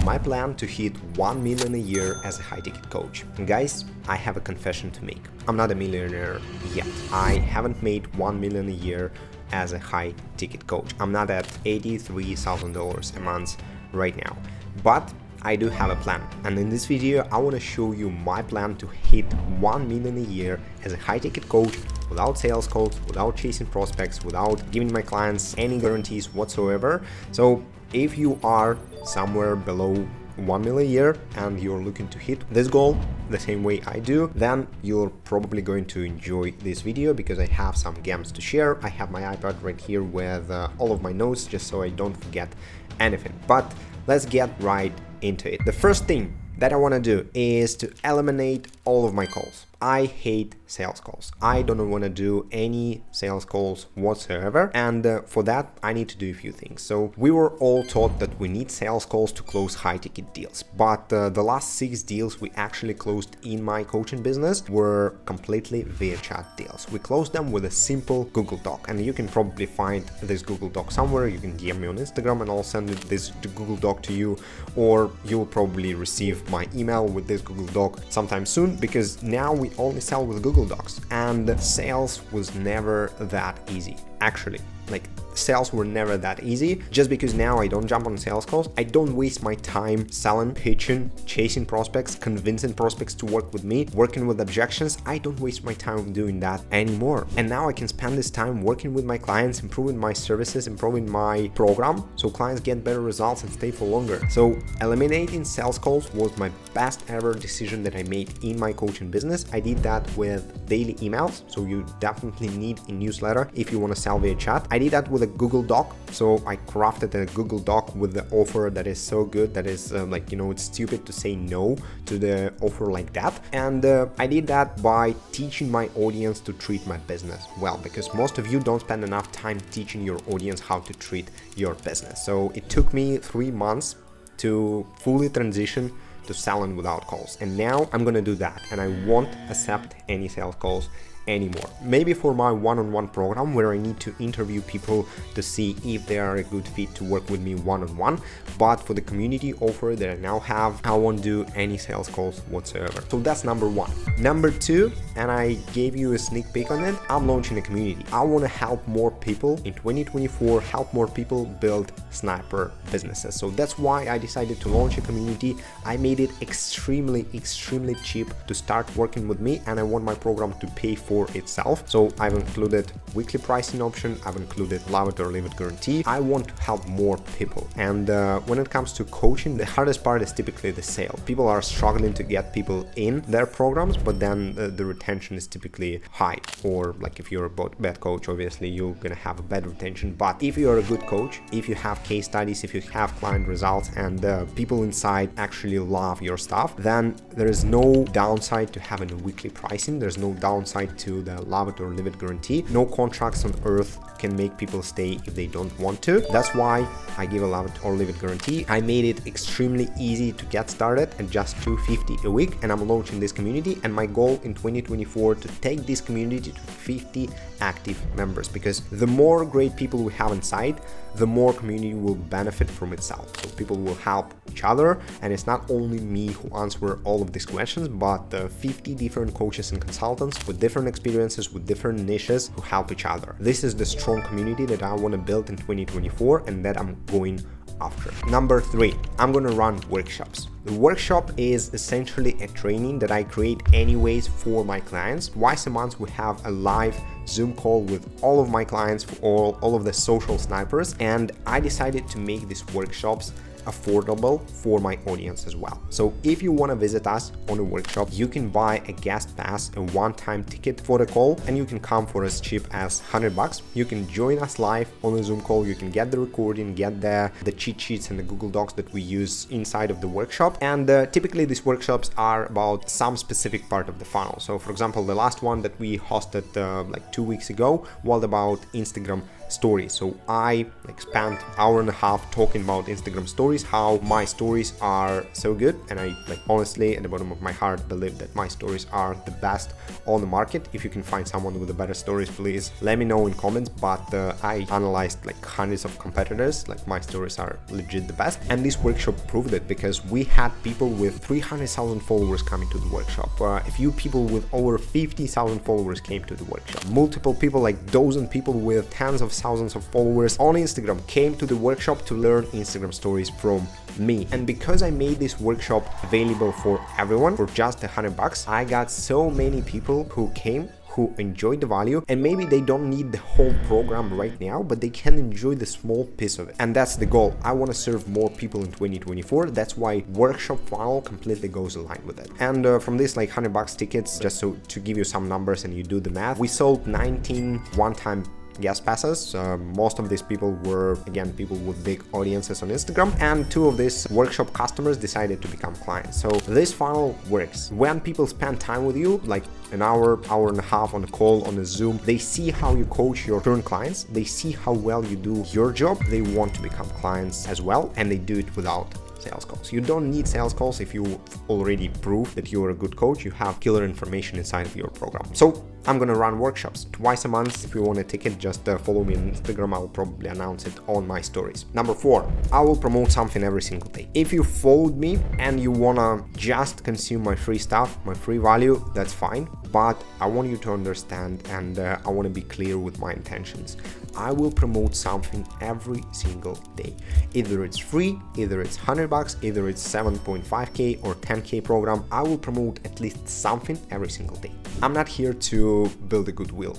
my plan to hit 1 million a year as a high-ticket coach. And guys, I have a confession to make. I'm not a millionaire yet. I haven't made 1 million a year as a high-ticket coach. I'm not at $83,000 a month right now, but I do have a plan, and in this video I want to show you my plan to hit 1 million a year as a high-ticket coach without sales calls, without chasing prospects, without giving my clients any guarantees whatsoever. So if you are somewhere below 1 million a year and you're looking to hit this goal the same way I do, then you're probably going to enjoy this video because I have some gems to share. I have my iPad right here with all of my notes just so I don't forget anything. But let's get right into it. The first thing that I want to do is to eliminate all of my calls. I hate sales calls. I don't want to do any sales calls whatsoever, and for that I need to do a few things. So we were all taught that we need sales calls to close high ticket deals, but the last 6 deals we actually closed in my coaching business were completely via chat deals. We closed them with a simple Google Doc, and you can probably find this Google Doc somewhere. You can DM me on Instagram and I'll send this Google Doc to you, or you will probably receive my email with this Google Doc sometime soon, because now we only sell with Google Docs, and sales was never that easy. Actually, sales were never that easy. Just because now I don't jump on sales calls, I don't waste my time selling, pitching, chasing prospects, convincing prospects to work with me, working with objections. I don't waste my time doing that anymore. And now I can spend this time working with my clients, improving my services, improving my program, so clients get better results and stay for longer. So eliminating sales calls was my best ever decision that I made in my coaching business. I did that with daily emails, so you definitely need a newsletter if you want to sell via chat. I did that with a Google Doc, so I crafted a Google Doc with the offer that is so good that is it's stupid to say no to the offer like that. And I did that by teaching my audience to treat my business well, because most of you don't spend enough time teaching your audience how to treat your business. So it took me 3 months to fully transition to selling without calls, and now I'm gonna do that, and I won't accept any sales calls anymore. Maybe for my one-on-one program where I need to interview people to see if they are a good fit to work with me one-on-one, but for the community offer that I now have, I won't do any sales calls whatsoever. So that's number 1. Number 2, and I gave you a sneak peek on it, I'm launching a community. I want to help more people in 2024, help more people build sniper businesses. So that's why I decided to launch a community. I made it extremely cheap to start working with me, and I want my program to pay for itself. So I've included weekly pricing option, I've included love it or leave it guarantee. I want to help more people, and when it comes to coaching, the hardest part is typically the sale. People are struggling to get people in their programs, but then the retention is typically high, or if you're a bad coach, obviously you're gonna have a bad retention. But if you're a good coach, if you have case studies, if you have client results, and people inside actually love your stuff, then there is no downside to having a weekly pricing. There's no downside to the love it or leave it guarantee. No contracts on earth can make people stay if they don't want to. That's why I give a love it or leave it guarantee. I made it extremely easy to get started at just $250 a week, and I'm launching this community, and my goal in 2024 to take this community to 50 active members, because the more great people we have inside, the more community will benefit from itself. So people will help each other, and it's not only me who answer all of these questions, but 50 different coaches and consultants with different experiences, with different niches, who help each other. This is the strong community that I want to build in 2024, and that I'm going after. Number 3, I'm gonna run workshops. The workshop is essentially a training that I create anyways for my clients. Twice a month we have a live Zoom call with all of my clients, for all of the social snipers, and I decided to make these workshops affordable for my audience as well. So if you want to visit us on a workshop, you can buy a guest pass, a one-time ticket for the call, and you can come for as cheap as $100. You can join us live on a Zoom call. You can get the recording, get the cheat sheets and the Google Docs that we use inside of the workshop. And typically these workshops are about some specific part of the funnel. So for example, the last one that we hosted like 2 weeks ago was about Instagram stories. So I spent hour and a half talking about Instagram stories, how my stories are so good, and I honestly at the bottom of my heart believe that my stories are the best on the market. If you can find someone with the better stories, please let me know in comments. But I analyzed hundreds of competitors, my stories are legit the best, and this workshop proved it, because we had people with 300,000 followers coming to the workshop. A few people with over 50,000 followers came to the workshop. Multiple people, dozen people with tens of thousands of followers on Instagram came to the workshop to learn Instagram stories from me. And because I made this workshop available for everyone for just $100, I got so many people who came, who enjoyed the value, and maybe they don't need the whole program right now, but they can enjoy the small piece of it. And that's the goal. I want to serve more people in 2024. That's why workshop funnel completely goes aligned with it. And from this $100 tickets, just so to give you some numbers and you do the math, we sold 19 one-time guest passes. Most of these people were, again, people with big audiences on Instagram, and 2 of these workshop customers decided to become clients. So this funnel works. When people spend time with you, an hour and a half on a call, on a Zoom, they see how you coach your current clients, they see how well you do your job, they want to become clients as well, and they do it without sales calls. You don't need sales calls if you already prove that you are a good coach, you have killer information inside of your program. So I'm gonna run workshops twice a month. If you want a ticket, just follow me on Instagram. I'll probably announce it on my stories. Number 4, I will promote something every single day. If you followed me and you wanna just consume my free stuff, my free value, that's fine. But I want you to understand, and I want to be clear with my intentions. I will promote something every single day. Either it's free, either it's $100, either it's 7.5K or 10K program. I will promote at least something every single day. I'm not here to build a goodwill.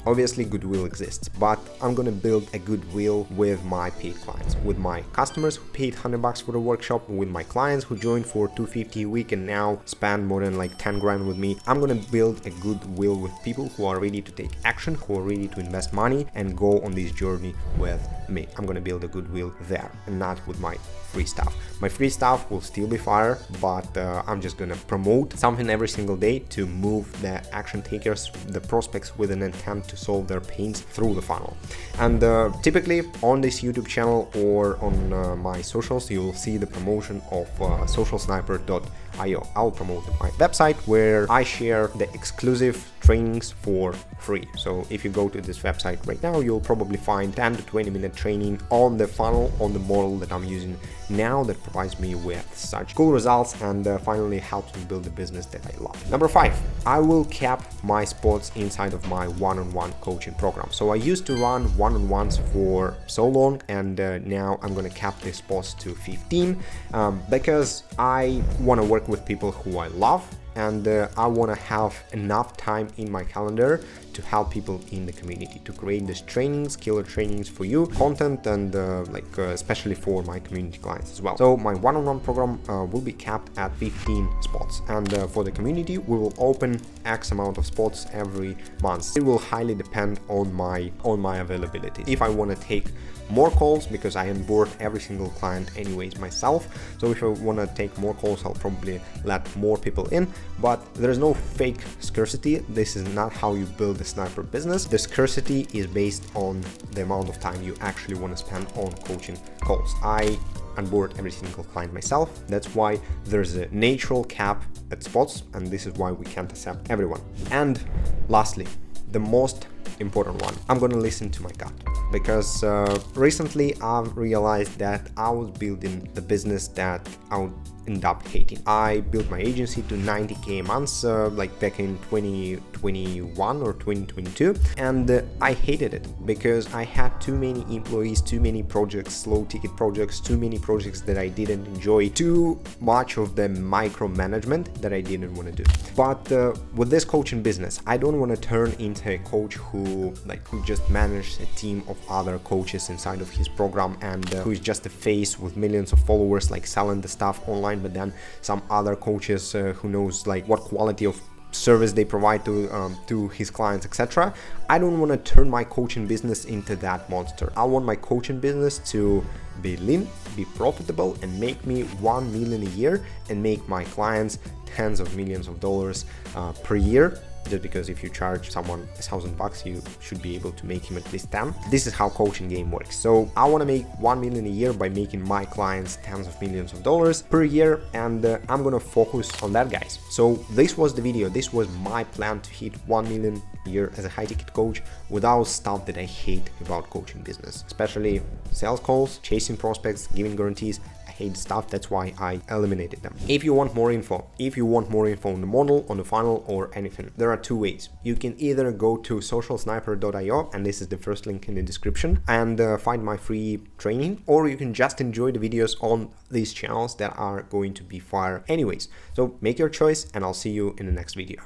Obviously, goodwill exists, but I'm gonna build a goodwill with my paid clients, with my customers who paid $100 for the workshop, with my clients who joined for $250 a week and now spend more than 10 grand with me. I'm gonna build a goodwill with people who are ready to take action, who are ready to invest money and go on this journey with me. I'm gonna build a goodwill there and not with my free stuff. My free stuff will still be fire, but I'm just gonna promote something every single day to move the action takers, the prospects with an intent to solve their pains through the funnel. And typically on this YouTube channel or on my socials, you'll see the promotion of socialsniper.io. I'll promote my website where I share the exclusive trainings for free. So if you go to this website right now, you'll probably find 10 to 20 minute training on the funnel, on the model that I'm using now that provides me with such cool results and finally helps me build a business that I love. Number 5, I will cap my spots inside of my one-on-one coaching program. So I used to run one-on-ones for so long, and now I'm gonna cap the spots to 15 because I want to work with people who I love, and I want to have enough time in my calendar to help people in the community, to create these trainings, killer trainings for you, content, and especially for my community clients as well. So my one-on-one program will be capped at 15 spots, and for the community we will open X amount of spots every month. It will highly depend on my availability. If I want to take more calls, because I onboard every single client anyways myself, so if I want to take more calls, I'll probably let more people in, but there's no fake scarcity. This is not how you build a sniper business. The scarcity is based on the amount of time you actually want to spend on coaching calls. I onboard every single client myself. That's why there's a natural cap at spots, and this is why we can't accept everyone. And lastly, the most important one, I'm gonna listen to my gut, because recently I've realized that I was building the business that I would end up hating. I built my agency to 90K a month back in 2021 or 2022, and I hated it because I had too many employees, too many projects, low ticket projects, too many projects that I didn't enjoy, too much of the micromanagement that I didn't want to do. But with this coaching business, I don't want to turn into a coach who just manages a team of other coaches inside of his program, and who is just a face with millions of followers, selling the stuff online, but then some other coaches who knows what quality of service they provide to his clients, etc. I don't want to turn my coaching business into that monster. I want my coaching business to be lean, be profitable, and make me 1 million a year, and make my clients tens of millions of dollars per year just because if you charge someone $1,000, you should be able to make him at least 10. This is how coaching game works. So I want to make 1 million a year by making my clients tens of millions of dollars per year, and I'm gonna focus on that, guys. So this was the video. This was my plan to hit 1 million a year as a high ticket coach without stuff that I hate about coaching business, especially sales calls, chasing prospects, giving guarantees. I hate stuff. That's why I eliminated them. If you want more info on the model, on the funnel, or anything, there are two ways. You can either go to socialsniper.io, and this is the first link in the description, and find my free training, or you can just enjoy the videos on these channels that are going to be fire anyways. So make your choice, and I'll see you in the next video.